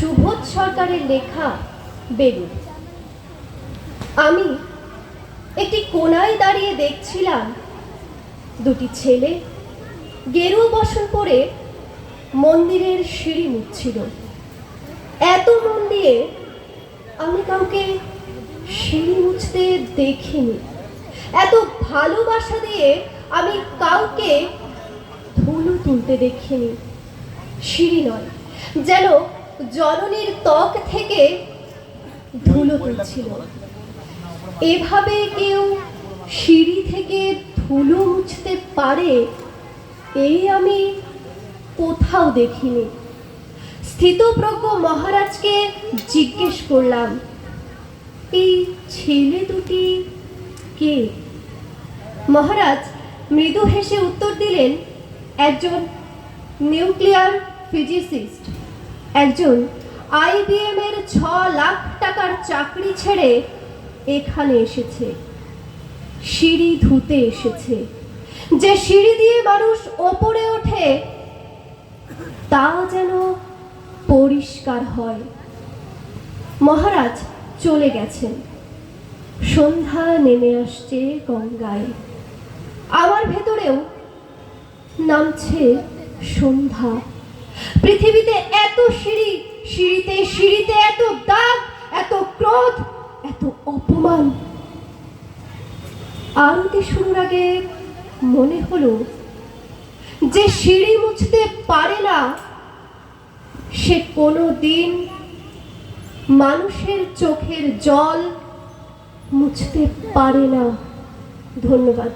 সুবোধ সরকারের লেখা বেলুন। আমি একটি কোনায় দাঁড়িয়ে দেখছিলাম দুটি ছেলে গেরুয়া বসন পরে মন্দিরের সিঁড়ি মুছছিল। এত মন দিয়ে আমি কাউকে সিঁড়ি মুছতে দেখিনি, এত ভালোবাসা দিয়ে আমি কাউকে ধুলো তুলতে দেখিনি। সিঁড়ি নয়, যেন জননীর ত্বক থেকে ধুলো তুলছিল। এভাবে কেউ সিঁড়ি থেকে ধুলো মুছতে পারে এই আমি কোথাও দেখিনি। স্থিতপ্রজ্ঞ মহারাজকে জিজ্ঞেস করলাম, এই ছেলে দুটি কে? মহারাজ মৃদু হেসে উত্তর দিলেন, একজন নিউক্লিয়ার ফিজিসিস্ট, একজন IBM এর 6 লাখ টাকার চাকরি ছেড়ে এখানে এসেছে, সিঁড়ি ধুতে এসেছে। যে সিঁড়ি দিয়ে মানুষ ওপরে ওঠে তা যেন পরিষ্কার হয়। মহারাজ চলে গেছেন। সন্ধ্যা নেমে আসছে গঙ্গায়, আমার ভেতরেও নামছে সন্ধ্যা। পৃথিবীতে এত সিঁড়ি, সিঁড়িতে সিঁড়িতে এত দাগ, এত ক্রোধ, এত অপমান। আরতি শুরুর আগে মনে হলো, যে সিঁড়ি মুছতে পারে না সে কোনো দিন মানুষের চোখের জল মুছতে পারে না। ধন্যবাদ।